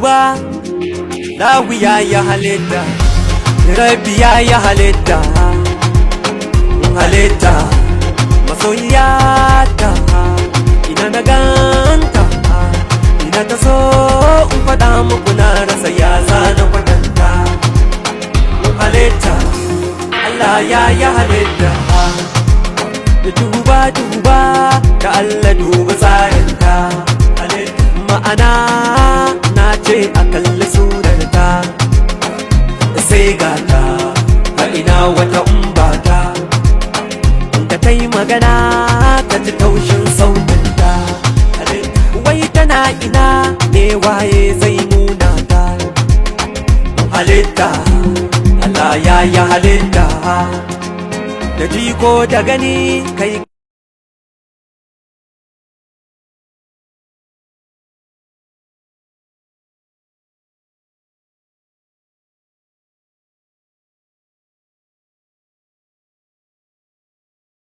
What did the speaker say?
duba lawiya ya halitta, rabiya ya halitta, halitta masoyiyata. Ina na ganta, ina ta so in faɗa muku na rasa ya zana kwatanta. Halitta Allah ya halitta, da duba da Allah duba tsarinta. Ma'ana na ce a kalli surarta, sai gata a ina wata umbata, da ta yi magana ka ji taushin sautinta. Wai tana ina ne waye zai nuna ta. Halitta Allah ya halitta, da jiko da gani kai